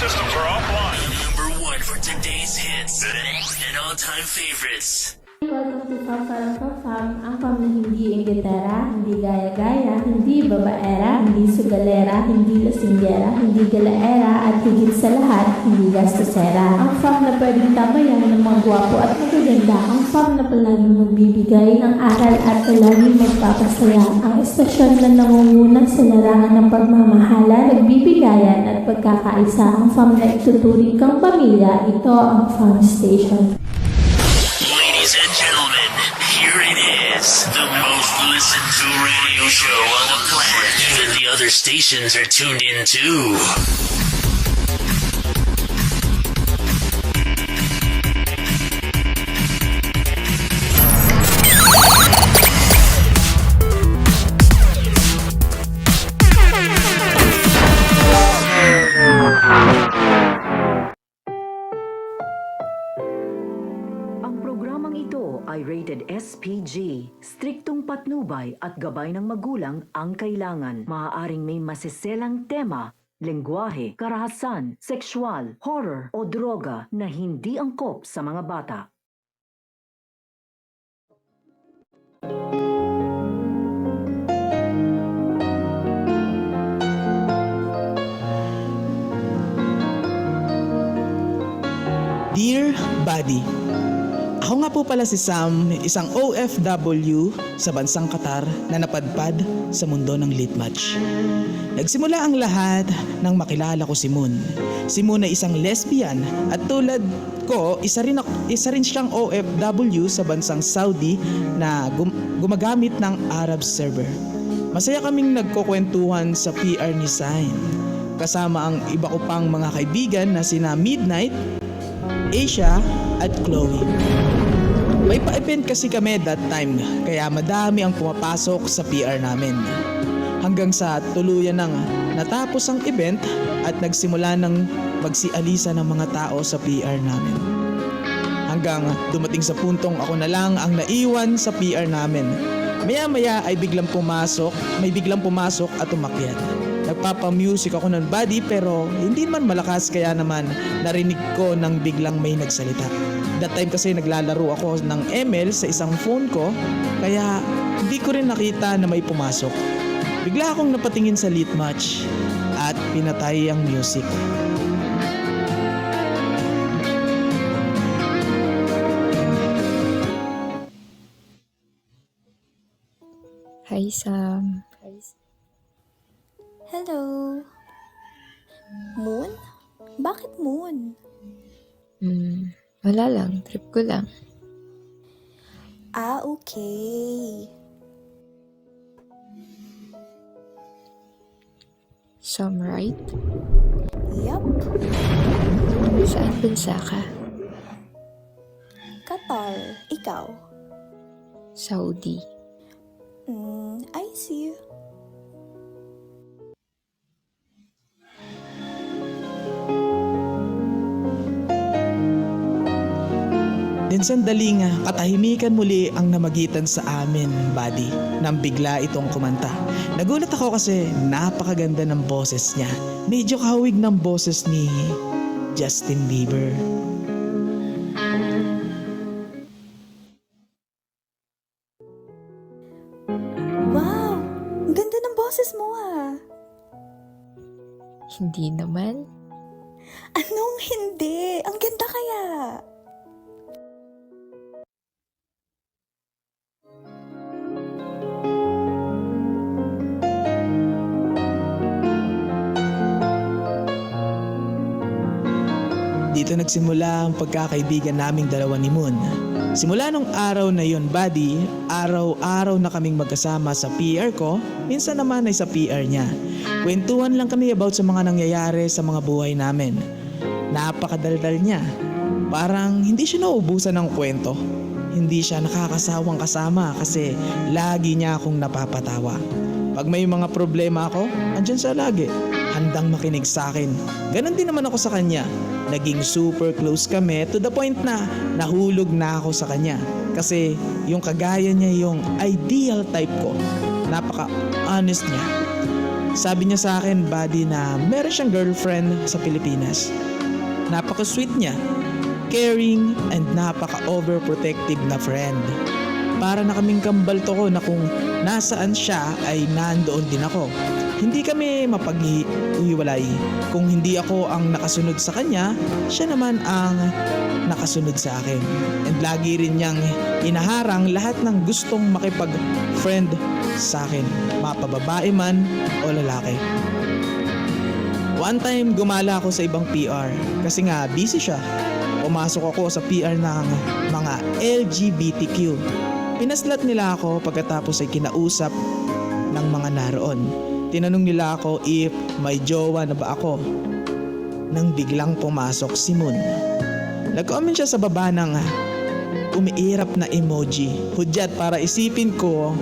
systems are offline. Number one for today's hits and all-time favorites. Welcome to Fam, ang fam na hindi Inglaterra, hindi gaya-gaya, hindi babaera, hindi sugalera, hindi lasinggera, hindi galaera, at higit sa lahat, hindi gastosera. Ang fam na pwedeng tamayan ng mga gwapo at magaganda, ang fam na palaging magbibigay ng aral at palaging magpapasaya. Ang estasyon na nangunguna sa larangan ng pagmamahala, nagbibigayan at pagkakaisa. Ang fam na ituturing kang pamilya, ito ang Fam Station. Ladies and gentlemen, here it is. The most listened to radio show on the planet. Even the other stations are tuned in too. Ang programang ito ay rated SPG. Striktong patnubay at gabay ng magulang ang kailangan. Maaaring may masiselang tema, lengguwahe, karahasan, sexual, horror o droga na hindi angkop sa mga bata. Dear Buddy, ako nga po pala si Sam, isang OFW sa bansang Qatar na napadpad sa mundo ng litmatch. Nagsimula ang lahat nang makilala ko si Moon. Si Moon ay isang lesbian at tulad ko, isa rin siyang OFW sa bansang Saudi na gumagamit ng Arab server. Masaya kaming nagkukwentuhan sa PR ni Sign, kasama ang iba ko pang mga kaibigan na sina Midnight, Asia at Chloe. May pa-event kasi kami that time, kaya madami ang pumapasok sa PR namin. Hanggang sa tuluyan nang natapos ang event at nagsimula ng magsialisa ng mga tao sa PR namin. Hanggang dumating sa puntong ako na lang ang naiwan sa PR namin. Maya-maya ay may biglang pumasok at umakyat. Nagpapa-music ako ng body pero hindi naman malakas, kaya naman narinig ko nang biglang may nagsalita. That time kasi naglalaro ako ng ML sa isang phone ko, kaya hindi ko rin nakita na may pumasok. Bigla akong napatingin sa litmatch at pinatay ang music. Hi, Sam. Hello. Moon? Bakit Moon? Wala lang. Trip ko lang. Ah, okay. Sam, right? Yup. Saan bansa ka? Qatar. Ikaw? Saudi. I see. Then sandali nga, katahimikan muli ang namagitan sa amin, buddy, nang bigla itong kumanta. Nagulat ako kasi napakaganda ng boses niya. Medyo kahawig ng boses ni Justin Bieber. Wow! Ang ganda ng boses mo ah. Hindi naman. Anong hindi? Ang ganda kaya. Dito nagsimula ang pagkakaibigan naming dalawa ni Moon. Simula nung araw na yun, buddy, araw-araw na kaming magkasama sa PR ko, minsan naman ay sa PR niya. Kwentuhan lang kami about sa mga nangyayari sa mga buhay namin. Napakadaldal niya. Parang hindi siya nauubusan ng kwento. Hindi siya nakakasawang kasama kasi lagi niya akong napapatawa. Pag may mga problema ako, andyan siya lagi. Handang makinig sa akin. Ganon din naman ako sa kanya. Naging super close kami to the point na nahulog na ako sa kanya. Kasi yung kagaya niya yung ideal type ko. Napaka-honest niya. Sabi niya sa akin, buddy, na meron siyang girlfriend sa Pilipinas. Napaka-sweet niya, caring and napaka-overprotective na friend. Para na kaming kambal to ko na kung nasaan siya ay nandoon din ako. Hindi kami mapag-iwalay. Kung hindi ako ang nakasunod sa kanya, siya naman ang nakasunod sa akin. And lagi rin niyang inaharang lahat ng gustong makipag-friend sa akin, mapababae man o lalaki. One time gumala ako sa ibang PR kasi nga busy siya. Pumasok ako sa PR ng mga LGBTQ. Pinaslat nila ako pagkatapos ay kinausap ng mga naroon. Tinanong nila ako if may jowa na ba ako. Nang biglang pumasok si Moon. Nag-comment siya sa baba ng umiirap na emoji. Hudyat para isipin ko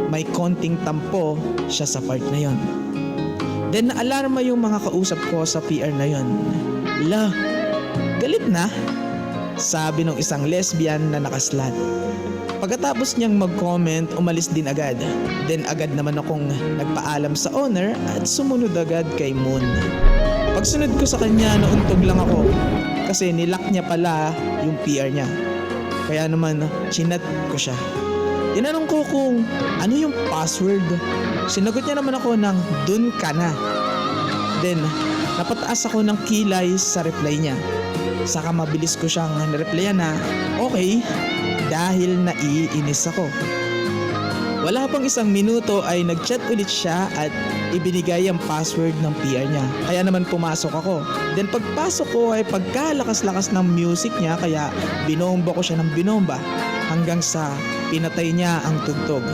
may konting tampo siya sa part na yon. Then naalarma yung mga kausap ko sa PR na yon. La, galit na? Sabi ng isang lesbian na nakaslat. Pagkatapos niyang mag-comment, umalis din agad. Then agad naman akong nagpaalam sa owner at sumunod agad kay Moon. Pagsunod ko sa kanya, nauntog lang ako kasi nilock niya pala yung PR niya. Kaya naman, chinat ko siya. Tinanong ko kung ano yung password. Sinagot niya naman ako ng dun ka na. Then, napataas ako ng kilay sa reply niya. Saka mabilis ko siyang nireplyan na okay dahil naiinis ako. Wala pang isang minuto ay nagchat ulit siya at ibinigay ang password ng PR niya. Kaya naman pumasok ako. Then pagpasok ko ay pagkalakas-lakas ng music niya kaya binomba ko siya ng binomba hanggang sa pinatay niya ang tugtog.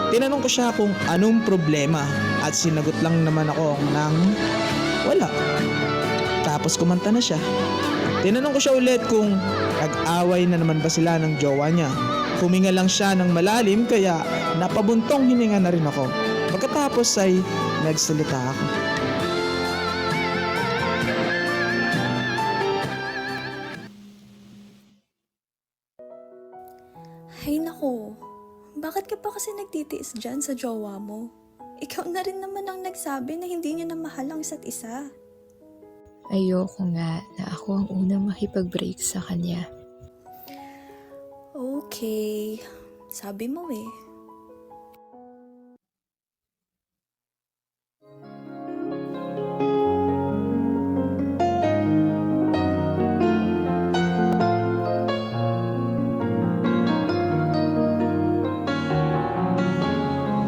Tinanong ko siya kung anong problema at sinagot lang naman ako ng wala. Tapos kumanta na siya. Tinanong ko siya ulit kung nag-away na naman ba sila ng jowa niya. Huminga lang siya ng malalim kaya napabuntong hininga na rin ako. Pagkatapos ay nagsalita ako. Ay nako, bakit ka pa kasi nagtitiis dyan sa jowa mo? Ikaw na rin naman ang nagsabi na hindi niyo na mahal ang isa't isa. Ayoko nga na ako ang unang makipag-break sa kanya. Okay, sabi mo eh.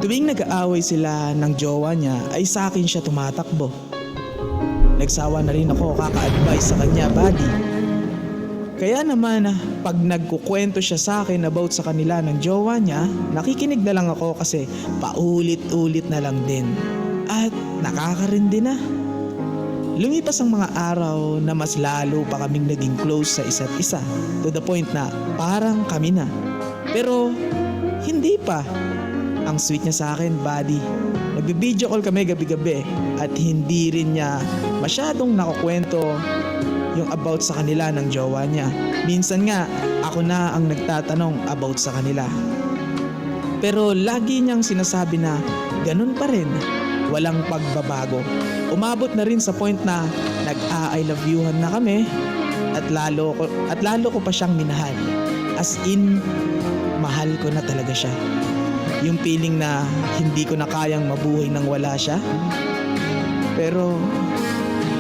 Tuwing nag-aaway sila ng jowa niya ay sa akin siya tumatakbo. Nagsawa na rin ako kaka-advise sa kanya, buddy. Kaya naman, pag nagkukwento siya sa akin about sa kanila ng jowa niya, nakikinig na lang ako kasi paulit-ulit na lang din. At nakakarindi na. Lumipas ang mga araw na mas lalo pa kaming naging close sa isa't isa to the point na parang kami na. Pero hindi pa. Ang sweet niya sa akin, buddy. Nagbi-video call kami gabi-gabi at hindi rin niya masyadong nakukwento yung about sa kanila ng jowa niya. Minsan nga, ako na ang nagtatanong about sa kanila. Pero lagi niyang sinasabi na ganun pa rin, walang pagbabago. Umabot na rin sa point na nag-I love youhan na kami at lalo ko pa siyang minahal. As in, mahal ko na talaga siya. Yung feeling na hindi ko na kayang mabuhay nang wala siya. Pero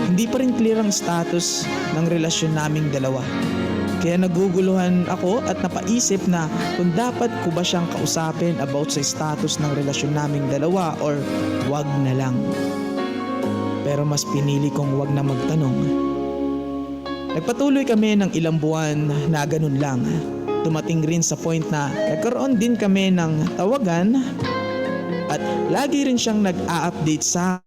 hindi pa rin clear ang status ng relasyon naming dalawa. Kaya naguguluhan ako at napaisip na kung dapat ko ba siyang kausapin about sa status ng relasyon naming dalawa or wag na lang. Pero mas pinili kong wag na magtanong. Nagpatuloy kami ng ilang buwan na ganun lang. Dumating rin sa point na nagkaroon din kami ng tawagan at lagi rin siyang nag-a-update sa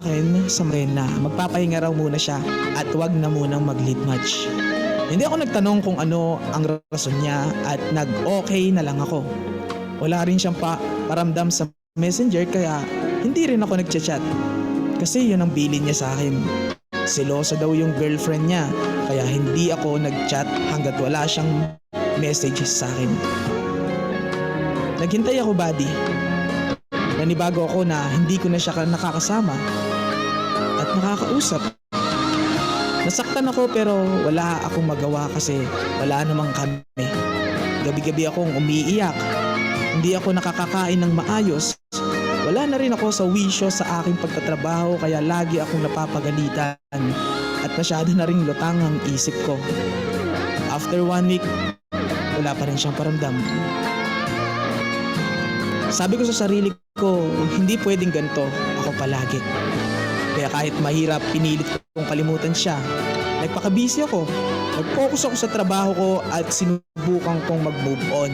akin sa mga na magpapahinga raw muna siya at wag na munang mag-lead match. Hindi ako nagtanong kung ano ang rason niya at nag-okay na lang ako. Wala rin siyang paramdam sa messenger kaya hindi rin ako nagchat-chat kasi yun ang bilin niya sa akin. Selosa daw yung girlfriend niya kaya hindi ako nag-chat hanggat wala siyang message sa akin. Naghintay ako, buddy. Nanibago ako na hindi ko na siya nakakasama at nakakausap. Nasaktan ako pero wala akong magawa kasi wala namang kami. Gabi-gabi akong umiiyak. Hindi ako nakakakain ng maayos. Wala na rin ako sa wisyo sa aking pagtatrabaho kaya lagi akong napapagalitan at masyado na ring lutang ang isip ko. After 1 week, wala pa rin siyang paramdam. Sabi ko sa sarili ko, hindi pwedeng ganito ako palagi. Kaya kahit mahirap, pinilit kong kalimutan siya. Nagpakabisi ako. Nag-focus ako sa trabaho ko at sinubukan kong mag-move on.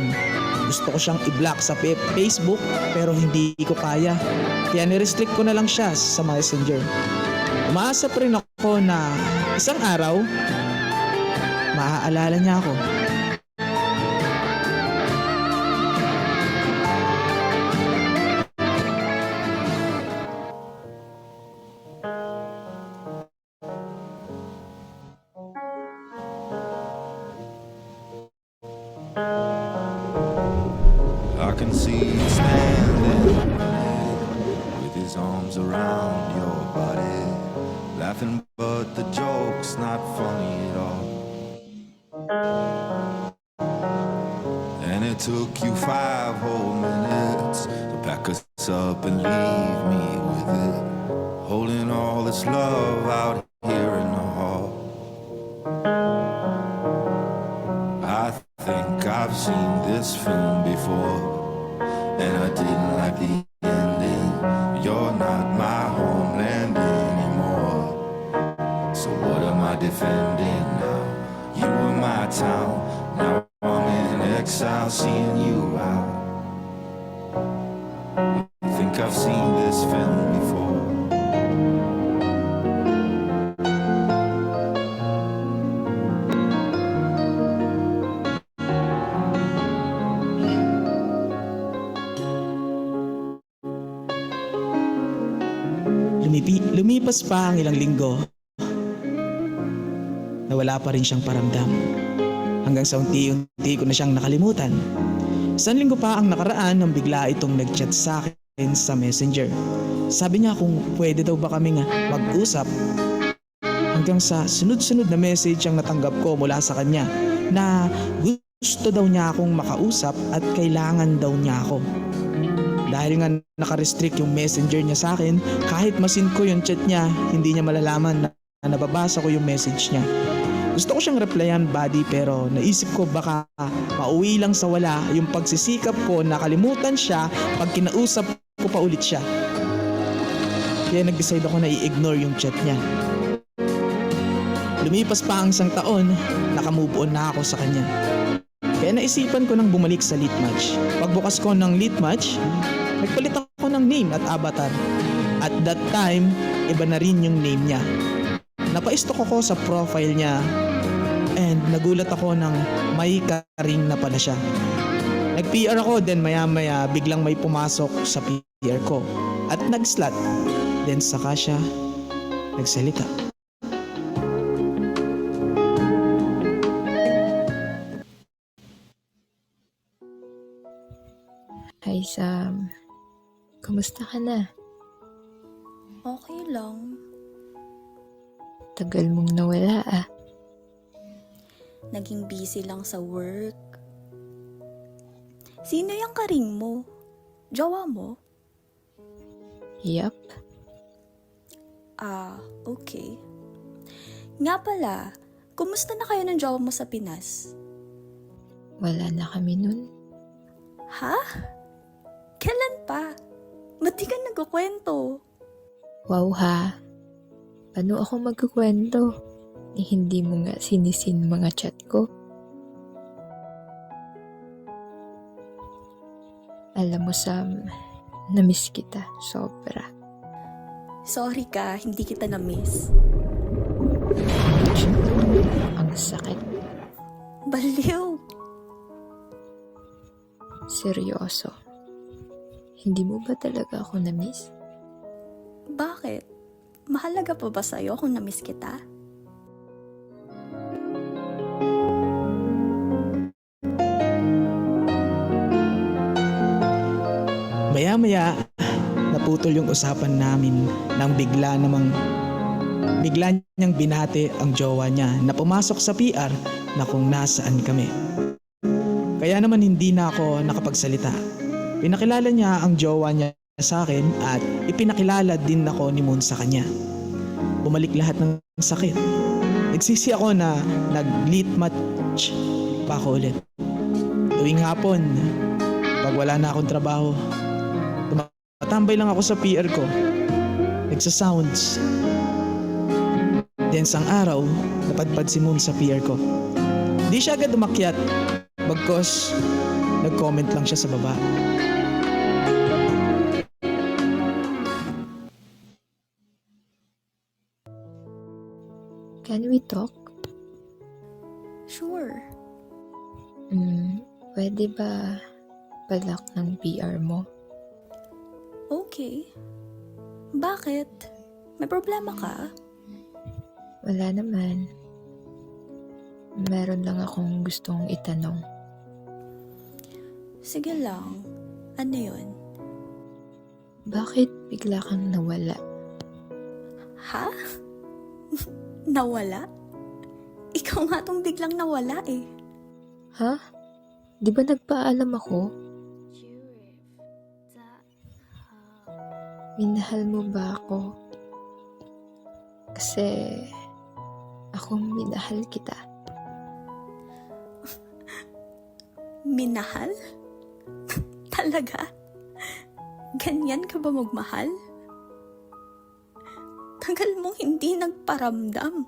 Gusto ko siyang i-block sa Facebook pero hindi ko kaya. Kaya nirestrict ko na lang siya sa Messenger. Umaasa pa rin ako na isang araw, maaalala niya ako. I can see you standing with his arms around your body, laughing, but the joke's not funny at all. And it took you 5 whole minutes to pack us up and leave me with it, holding all this love out here in the hall. I think I've seen this film before, and I didn't like the ending. You're not my homeland anymore, so what am I defending now? You were my town, now I'm in exile, seeing you out. I think I've seen this film before. Lumipas pa ang ilang linggo na wala pa rin siyang paramdam. Hanggang sa unti-unti ko na siyang nakalimutan. Isang linggo pa ang nakaraan nang bigla itong nag-chat sa akin sa Messenger. Sabi niya kung pwede daw ba kaming mag-usap. Hanggang sa sunod-sunod na message ang natanggap ko mula sa kanya na gusto daw niya akong makausap at kailangan daw niya ako. Dahil nga naka-restrict yung messenger niya sa akin, kahit masin ko yung chat niya, hindi niya malalaman na nababasa ko yung message niya. Gusto ko siyang replyan, buddy, pero naisip ko baka mauwi lang sa wala yung pagsisikap ko na kalimutan siya pag kinausap ko pa ulit siya. Kaya nag-decide ako na i-ignore yung chat niya. Lumipas pa ang isang taon, nakamove on na ako sa kanya. Kaya naisipan ko nang bumalik sa Litmatch. Pagbukas ko ng Litmatch, nagpalit ako ng name at avatar. At that time, iba na rin yung name niya. Napaistok ako sa profile niya and nagulat ako ng may karing na pala siya. Nag-PR ako, then maya-maya biglang may pumasok sa PR ko at nag-slot. Then saka siya nagsalita. Hi Sam, kumusta ka na? Okay lang. Tagal mong nawala ah. Naging busy lang sa work. Sino yung karing mo? Jowa mo? Yup, Ah, okay. Nga pala, kumusta na kayo ng jowa mo sa Pinas? wala na kami nun. Ha? Kailan pa? Ba't di ka nagkukwento? Wow ha, paano ako magkukwento? Hindi mo nga sinisin mga chat ko. Alam mo Sam, namiss kita, sobra. Sorry ka, hindi kita na-miss. Ang sakit, Baliw! seryoso. Hindi mo ba talaga ako na-miss? Bakit? Mahalaga pa ba sa'yo kung na-miss kita? Maya-maya, naputol yung usapan namin nang bigla niyang binati ang jowa niya na pumasok sa PR na kung nasaan kami. Kaya naman hindi na ako nakapagsalita. Pinakilala niya ang jowa niya sa akin at ipinakilala din ako ni Moon sa kanya. Bumalik lahat ng sakit. Nagsisi ako na nag-lit match pa ako ulit. Tuwing hapon, pag wala na akong trabaho, tumatambay lang ako sa PR ko. Nagsasounds. Then sang araw, napadpad si Moon sa PR ko. Di siya agad umakyat, bagkos nag-comment lang siya sa baba. Can we talk? Sure. Pwede ba palak ng PR mo? Okay. Bakit? May problema ka? Wala naman. Meron lang akong gustong itanong. Sige lang. Ano yun? Bakit bigla kang nawala? Ha? Nawala? Ikaw nga tong biglang nawala eh. Ha? Di ba nagpaalam ako? Minahal mo ba ako? Kasi akong minahal kita. Minahal? Talaga? Ganyan ka ba magmahal? Tagal mong hindi nagparamdam.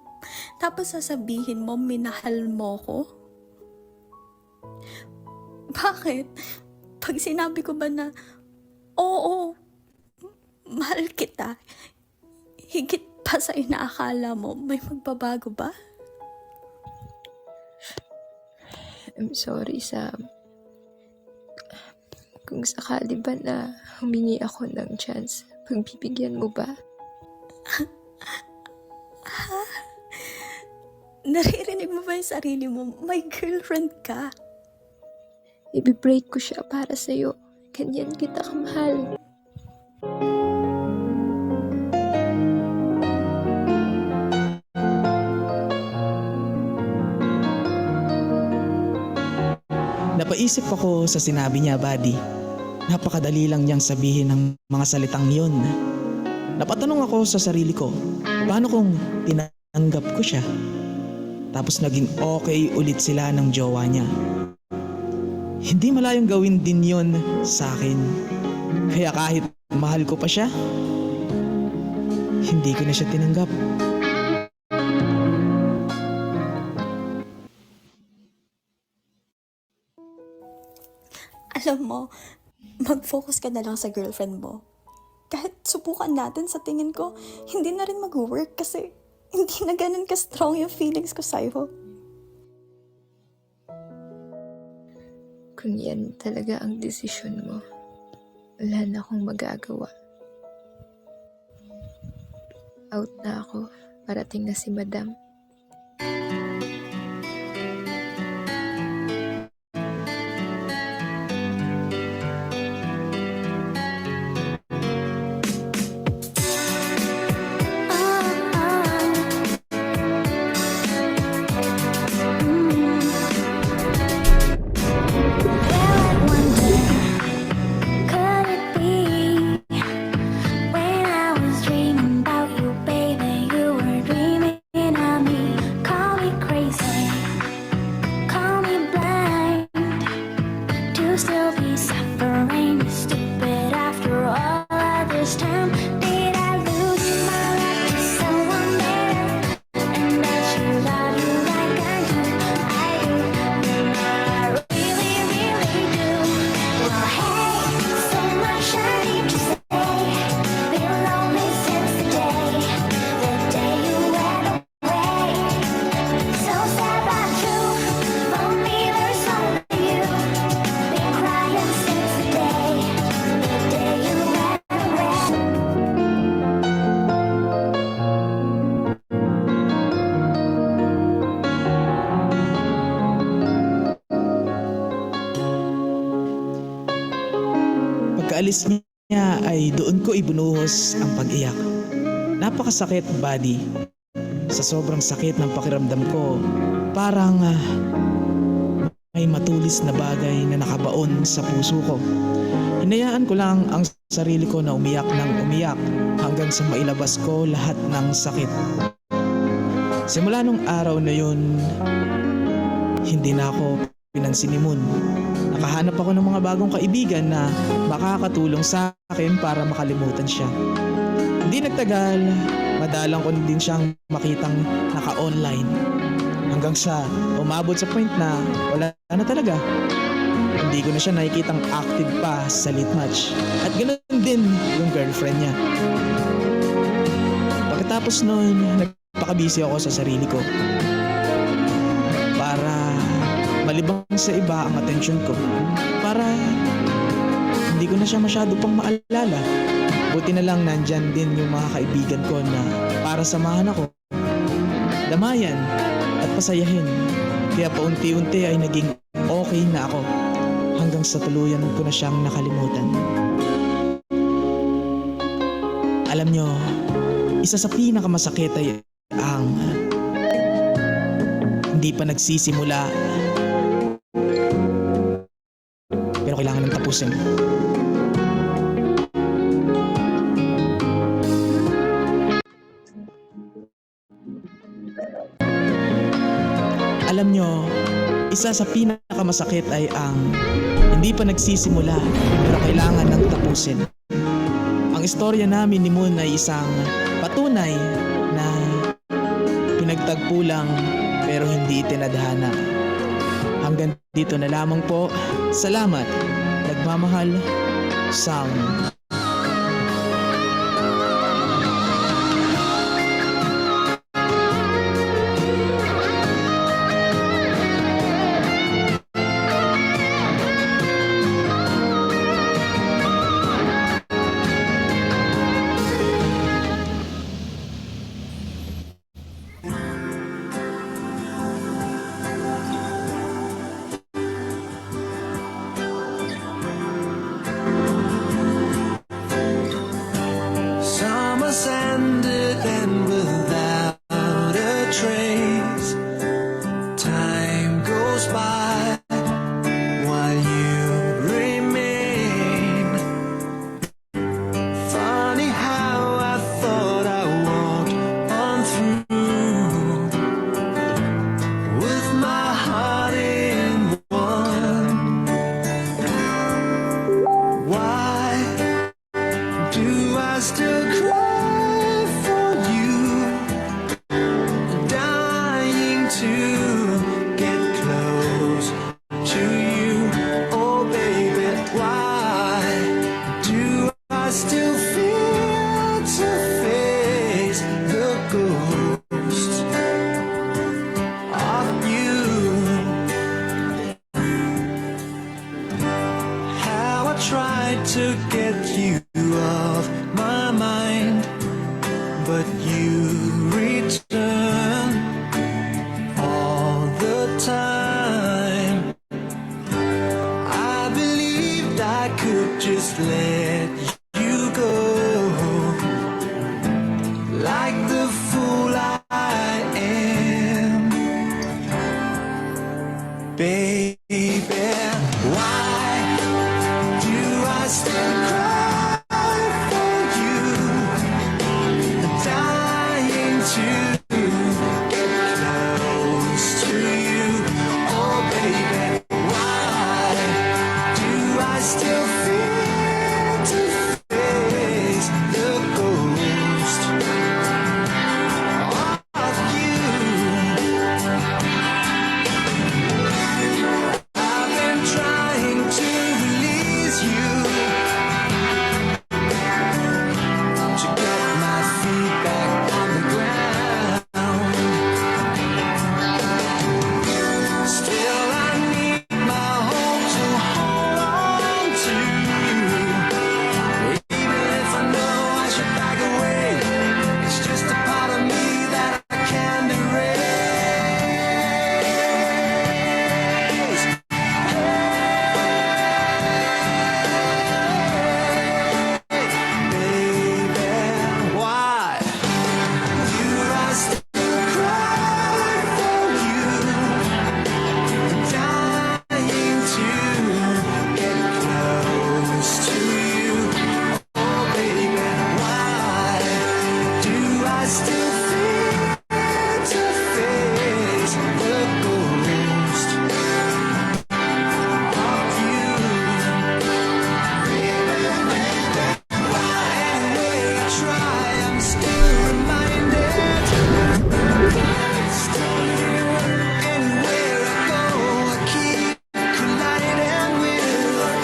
Tapos sasabihin mo, minahal mo ko? Bakit? Pag sinabi ko ba na, oo, mahal kita, higit pa sa inaakala mo, may magbabago ba? I'm sorry, Sam. Kung sakali ba na humingi ako ng chance, pagbibigyan mo ba? Ha? Naririnig mo ba yung sarili mo? May girlfriend ka. Ibibreak ko siya para sa'yo. Ganyan kita kamahal. Napaisip ako sa sinabi niya, buddy. Napakadali lang niyang sabihin ng mga salitang yun. Napatanong ako sa sarili ko, paano kung tinanggap ko siya? Tapos naging okay ulit sila ng jowa niya. Hindi malayong gawin din yon sa akin. Kaya kahit mahal ko pa siya, hindi ko na siya tinanggap. Alam mo, mag-focus ka na lang sa girlfriend mo. Kahit subukan natin, sa tingin ko, hindi na rin mag-work kasi hindi na ganun ka-strong yung feelings ko sa'yo. Kung yan talaga ang desisyon mo, wala na akong magagawa. Out na ako. Parating na si Madam. Pagkaalis niya ay doon ko ibunuhos ang pag-iyak. Napakasakit, buddy. Sa sobrang sakit ng pakiramdam ko, parang may matulis na bagay na nakabaon sa puso ko. Hinayaan ko lang ang sarili ko na umiyak ng umiyak hanggang sa mailabas ko lahat ng sakit. Simula nung araw na yun, hindi na ako pinansin ni Moon. Nakahanap ako ng mga bagong kaibigan na makakatulong sa akin para makalimutan siya. Hindi nagtagal, madalang ko din siyang makitang naka-online. Hanggang sa umabot sa point na wala na talaga. Hindi ko na siya nakikitang active pa sa late match. At ganoon din yung girlfriend niya. Pagkatapos noon, nagpakabisi ako sa sarili ko. Para malibang sa iba ang atensyon ko. Para hindi ko na siya masyado pang maalala. Buti na lang nandyan din yung mga kaibigan ko na para samahan ako. Damayan at pasayahin. Kaya paunti-unti ay naging okay na ako. Hanggang sa tuluyan ko na siyang nakalimutan. Alam nyo, isa sa pinakamasakit ay ang hindi pa nagsisimula pero kailangan ng tapusin. Alam nyo, isa sa pinakamasakit ay ang hindi pa nagsisimula pero kailangan ng tapusin. Ang istorya namin ni Moon ay isang patunay na pinagtagpo lang pero hindi tinadhana. Hanggang dito na lamang po. Salamat. Nagmamahal, Sam. Summer's ended and without a trace, time goes by while you remain. Funny how I thought I walked on through with my heart in one. Why do I still cry for you? Dying to get close to you. Oh baby, why do I still fear to face the ghost of you? How I tried to get you off my mind, but you return all the time. I believed I could just let you go, like the fool I am. Baby, why do I still cry for you? Dying try, I'm still reminded. Anywhere I go, I keep colliding with.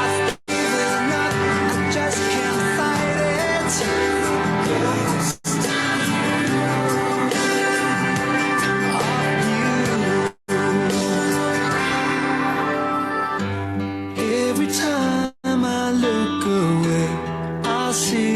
I've given up, I just can't fight it. Every time I look away, I see